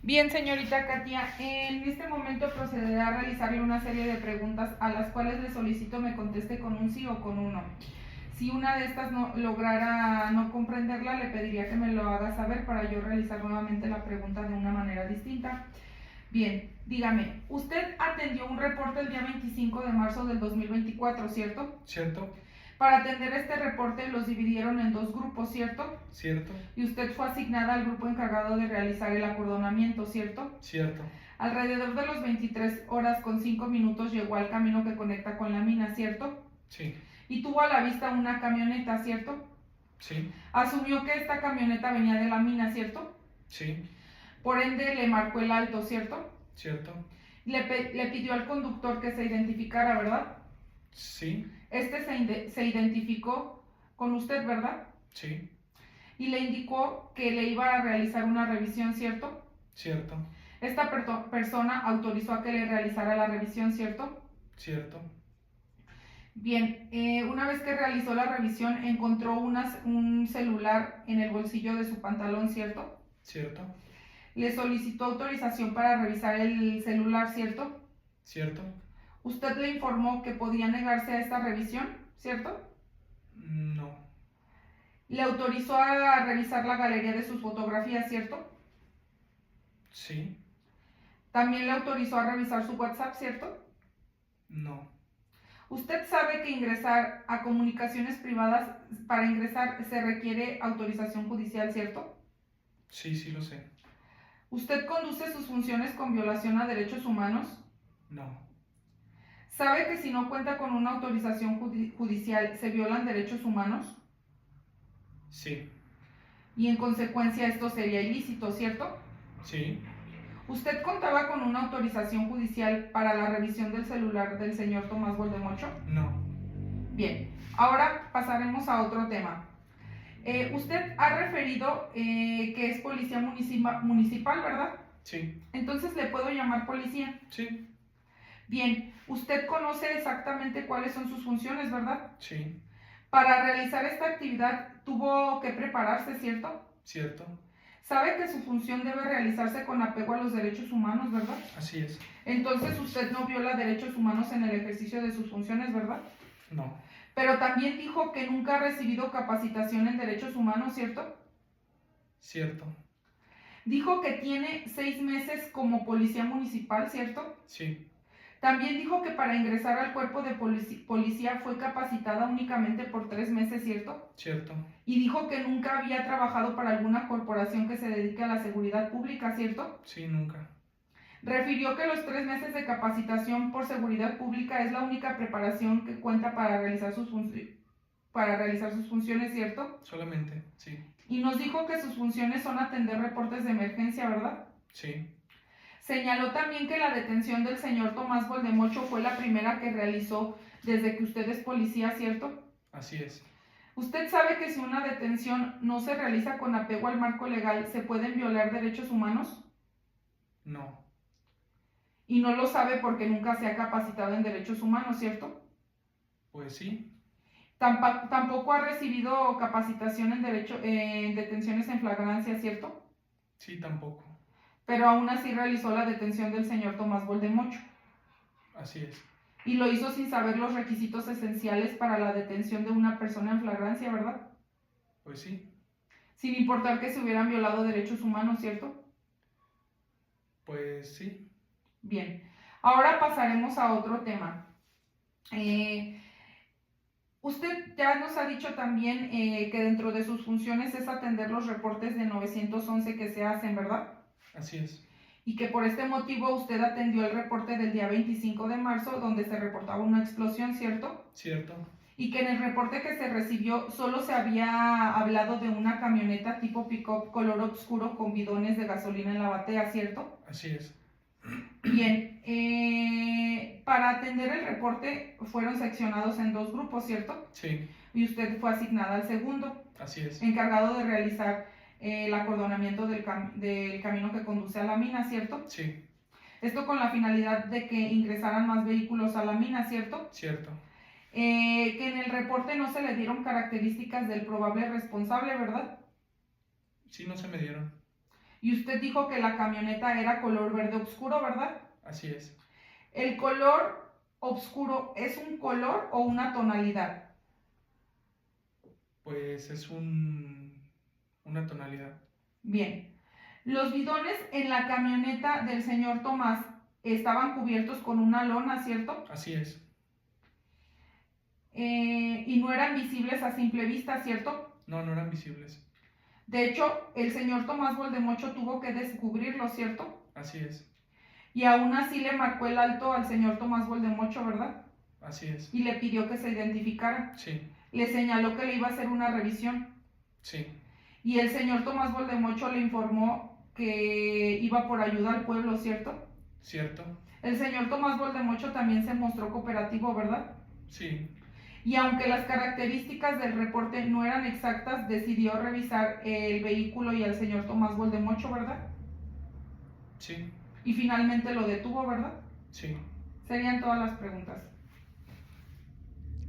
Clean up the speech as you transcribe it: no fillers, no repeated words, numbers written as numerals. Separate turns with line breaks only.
Bien, señorita Katia, en este momento procederé a realizarle una serie de preguntas a las cuales le solicito me conteste con un sí o con un no. Si una de estas no lograra no comprenderla, le pediría que me lo haga saber para yo realizar nuevamente la pregunta de una manera distinta. Bien, dígame, usted atendió un reporte el día 25 de marzo del 2024, ¿cierto?
¿Cierto?
Para atender este reporte los dividieron en dos grupos, ¿cierto?
¿Cierto?
Y usted fue asignada al grupo encargado de realizar el acordonamiento, ¿cierto?
¿Cierto?
Alrededor de los 23 horas con 5 minutos llegó al camino que conecta con la mina, ¿cierto?
Sí.
Y tuvo a la vista una camioneta, ¿cierto?
Sí.
Asumió que esta camioneta venía de la mina, ¿cierto?
Sí.
Por ende le marcó el alto, ¿cierto?
¿Cierto?
Le pidió al conductor que se identificara, ¿verdad?
Sí.
Este se identificó con usted, ¿verdad?
Sí.
Y le indicó que le iba a realizar una revisión, ¿cierto?
¿Cierto?
Esta persona autorizó a que le realizara la revisión, ¿cierto?
¿Cierto?
Bien, una vez que realizó la revisión encontró un celular en el bolsillo de su pantalón, ¿cierto?
¿Cierto?
Le solicitó autorización para revisar el celular, ¿cierto?
¿Cierto?
Usted le informó que podía negarse a esta revisión, ¿cierto?
No.
Le autorizó a revisar la galería de sus fotografías, ¿cierto?
Sí.
También le autorizó a revisar su WhatsApp, ¿cierto?
No.
Usted sabe que ingresar a comunicaciones privadas, para ingresar se requiere autorización judicial, ¿cierto?
Sí, sí lo sé.
¿Usted conduce sus funciones con violación a derechos humanos?
No.
¿Sabe que si no cuenta con una autorización judicial se violan derechos humanos?
Sí.
Y en consecuencia esto sería ilícito, ¿cierto?
Sí.
¿Usted contaba con una autorización judicial para la revisión del celular del señor Tomás Boldemocho?
No.
Bien, ahora pasaremos a otro tema. Usted ha referido que es policía municipal, ¿verdad?
Sí.
Entonces le puedo llamar policía.
Sí.
Bien, usted conoce exactamente cuáles son sus funciones, ¿verdad?
Sí.
Para realizar esta actividad tuvo que prepararse, ¿cierto?
¿Cierto?
Sabe que su función debe realizarse con apego a los derechos humanos, ¿verdad?
Así es.
Entonces usted no viola derechos humanos en el ejercicio de sus funciones, ¿verdad?
No.
Pero también dijo que nunca ha recibido capacitación en derechos humanos, ¿cierto?
¿Cierto?
Dijo que tiene 6 meses como policía municipal, ¿cierto?
Sí.
También dijo que para ingresar al cuerpo de policía fue capacitada únicamente por 3 meses, ¿cierto?
¿Cierto?
Y dijo que nunca había trabajado para alguna corporación que se dedique a la seguridad pública, ¿cierto?
Sí, nunca.
Refirió que los 3 meses de capacitación por seguridad pública es la única preparación que cuenta para realizar sus funciones, ¿cierto?
Solamente. Sí.
Y nos dijo que sus funciones son atender reportes de emergencia, ¿verdad?
Sí.
Señaló también que la detención del señor Tomás Boldemocho fue la primera que realizó desde que usted es policía, ¿cierto?
Así es.
¿Usted sabe que si una detención no se realiza con apego al marco legal, se pueden violar derechos humanos?
No.
Y no lo sabe porque nunca se ha capacitado en derechos humanos, ¿cierto?
Pues sí.
Tampoco ha recibido capacitación en detenciones en flagrancia, ¿cierto?
Sí, tampoco.
Pero aún así realizó la detención del señor Tomás Boldemocho.
Así es.
Y lo hizo sin saber los requisitos esenciales para la detención de una persona en flagrancia, ¿verdad?
Pues sí.
Sin importar que se hubieran violado derechos humanos, ¿cierto?
Pues sí.
Bien, ahora pasaremos a otro tema. Usted ya nos ha dicho también que dentro de sus funciones es atender los reportes de 911 que se hacen, ¿verdad?
Así es.
Y que por este motivo usted atendió el reporte del día 25 de marzo donde se reportaba una explosión, ¿cierto?
¿Cierto?
Y que en el reporte que se recibió solo se había hablado de una camioneta tipo pick-up color oscuro con bidones de gasolina en la batea, ¿cierto?
Así es.
Bien, para atender el reporte fueron seccionados en dos grupos, ¿cierto?
Sí.
Y usted fue asignada al segundo,
Así es.
encargado de realizar el acordonamiento del camino que conduce a la mina, ¿cierto?
Sí.
Esto con la finalidad de que ingresaran más vehículos a la mina, ¿cierto?
Cierto.
Que en el reporte no se le dieron características del probable responsable, ¿verdad?
Sí, no se me dieron.
Y usted dijo que la camioneta era color verde oscuro, ¿verdad?
Así es.
¿El color oscuro es un color o una tonalidad?
Pues es una tonalidad.
Bien. Los bidones en la camioneta del señor Tomás estaban cubiertos con una lona, ¿cierto?
Así es.
Y no eran visibles a simple vista, ¿cierto?
No, no eran visibles.
De hecho, el señor Tomás Voldemocho tuvo que descubrirlo, ¿cierto?
Así es.
Y aún así le marcó el alto al señor Tomás Voldemocho, ¿verdad?
Así es.
Y le pidió que se identificara.
Sí.
Le señaló que le iba a hacer una revisión.
Sí.
Y el señor Tomás Voldemocho le informó que iba por ayuda al pueblo, ¿cierto?
¿Cierto?
El señor Tomás Voldemocho también se mostró cooperativo, ¿verdad?
Sí.
Y aunque las características del reporte no eran exactas, decidió revisar el vehículo y al señor Tomás Voldemocho, ¿verdad?
Sí.
Y finalmente lo detuvo, ¿verdad?
Sí.
Serían todas las preguntas.